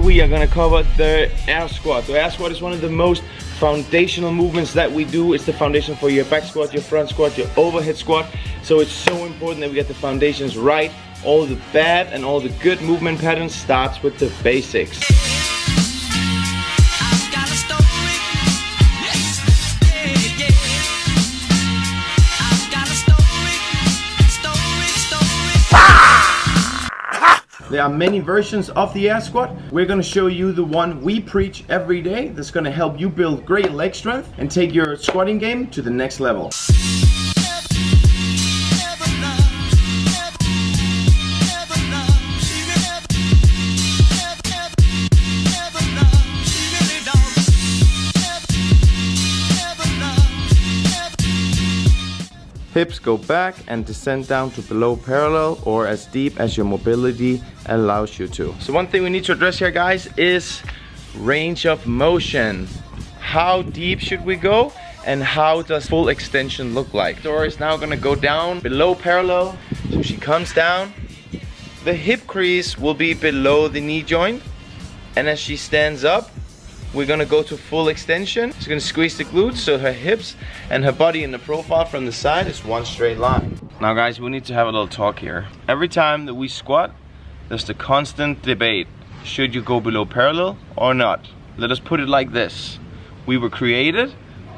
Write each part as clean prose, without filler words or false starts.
we are gonna cover the air squat. The air squat is one of the most foundational movements that we do. It's the foundation for your back squat, your front squat, your overhead squat. So it's so important that we get the foundations right. All the bad and all the good movement patterns starts with the basics. There are many versions of the air squat. We're gonna show you the one we preach every day that's gonna help you build great leg strength and take your squatting game to the next level. Hips go back and descend down to below parallel or as deep as your mobility allows you to. So one thing we need to address here, guys, is range of motion. How deep should we go and how does full extension look like? Dora is now gonna go down below parallel. So she comes down. The hip crease will be below the knee joint. And as she stands up, we're gonna go to full extension. She's gonna squeeze the glutes so her hips and her body in the profile from the side is one straight line. Now guys, we need to have a little talk here. Every time that we squat, there's the constant debate. Should you go below parallel or not? Let us put it like this. We were created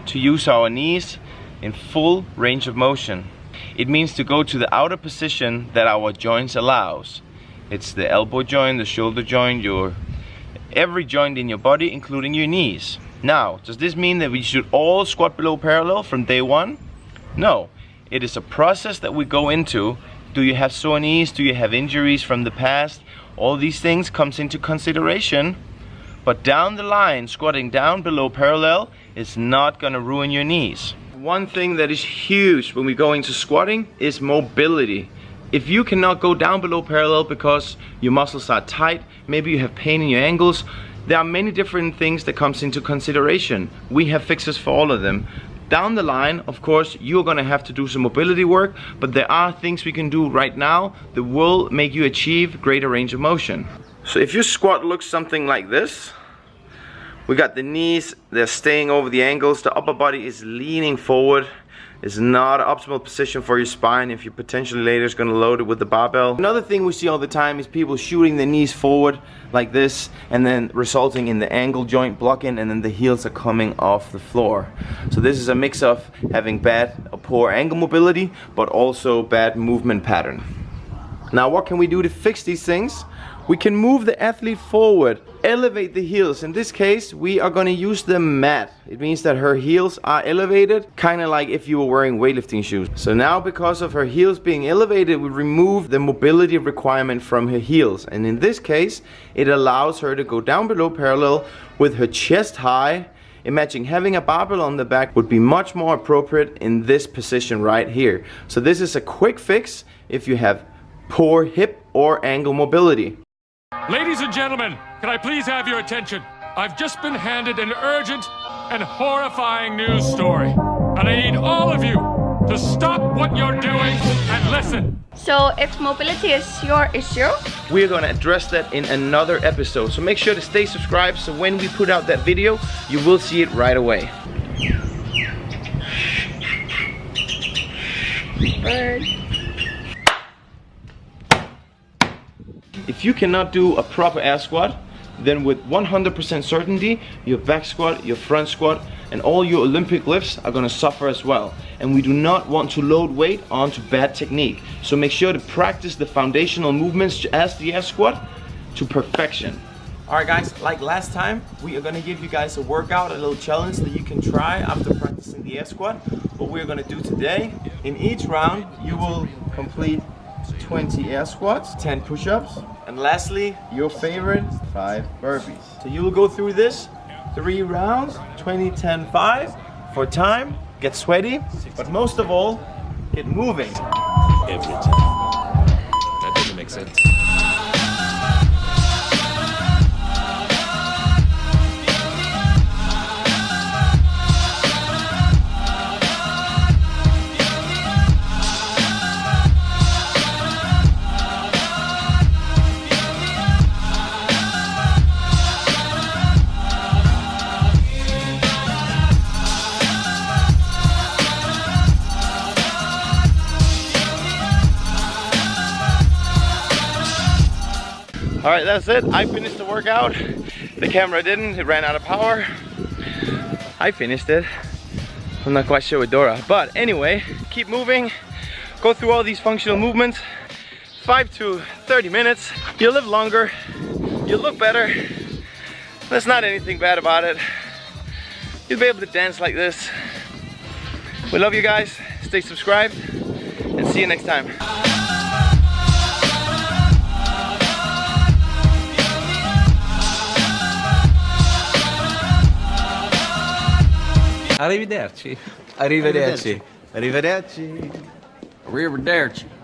to use our knees in full range of motion. It means to go to the outer position that our joints allows. It's the elbow joint, the shoulder joint, every joint in your body, including your knees. Now, does this mean that we should all squat below parallel from day one? No, it is a process that we go into. Do you have sore knees? Do you have injuries from the past? All these things comes into consideration. But down the line, squatting down below parallel is not gonna ruin your knees. One thing that is huge when we go into squatting is mobility. If you cannot go down below parallel because your muscles are tight, maybe you have pain in your ankles, there are many different things that comes into consideration. We have fixes for all of them. Down the line, of course, you're gonna have to do some mobility work, but there are things we can do right now that will make you achieve greater range of motion. So if your squat looks something like this, we got the knees, they're staying over the ankles, the upper body is leaning forward. It's not an optimal position for your spine if you potentially later is going to load it with the barbell. Another thing we see all the time is people shooting their knees forward like this and then resulting in the ankle joint blocking and then the heels are coming off the floor. So this is a mix of having bad or poor ankle mobility but also bad movement pattern. Now what can we do to fix these things? We can move the athlete forward, elevate the heels. In this case, we are gonna use the mat. It means that her heels are elevated, kind of like if you were wearing weightlifting shoes. So now because of her heels being elevated, we remove the mobility requirement from her heels. And in this case, it allows her to go down below parallel with her chest high. Imagine having a barbell on the back would be much more appropriate in this position right here. So this is a quick fix if you have poor hip or ankle mobility. Ladies and gentlemen, can I please have your attention? I've just been handed an urgent and horrifying news story. And I need all of you to stop what you're doing and listen. So if mobility is your issue, we're gonna address that in another episode. So make sure to stay subscribed so when we put out that video, you will see it right away. bird. If you cannot do a proper air squat, then with 100% certainty, your back squat, your front squat, and all your Olympic lifts are gonna suffer as well. And we do not want to load weight onto bad technique. So make sure to practice the foundational movements as the air squat to perfection. Alright guys, like last time, we are gonna give you guys a workout, a little challenge that you can try after practicing the air squat. What we're gonna do today, in each round, you will complete 20 air squats, 10 push-ups, and lastly, your favorite, 5 burpees. So you will go through this 3 rounds, 20, 10, 5, for time, get sweaty, but most of all, get moving. Every time. That doesn't make sense. All right, that's it. I finished the workout. The camera didn't, it ran out of power. I finished it. I'm not quite sure with Dora, but anyway, keep moving. Go through all these functional movements. 5 to 30 minutes. You'll live longer. You'll look better. There's not anything bad about it. You'll be able to dance like this. We love you guys. Stay subscribed and see you next time. Arrivederci. Arrivederci. Arrivederci. Arrivederci.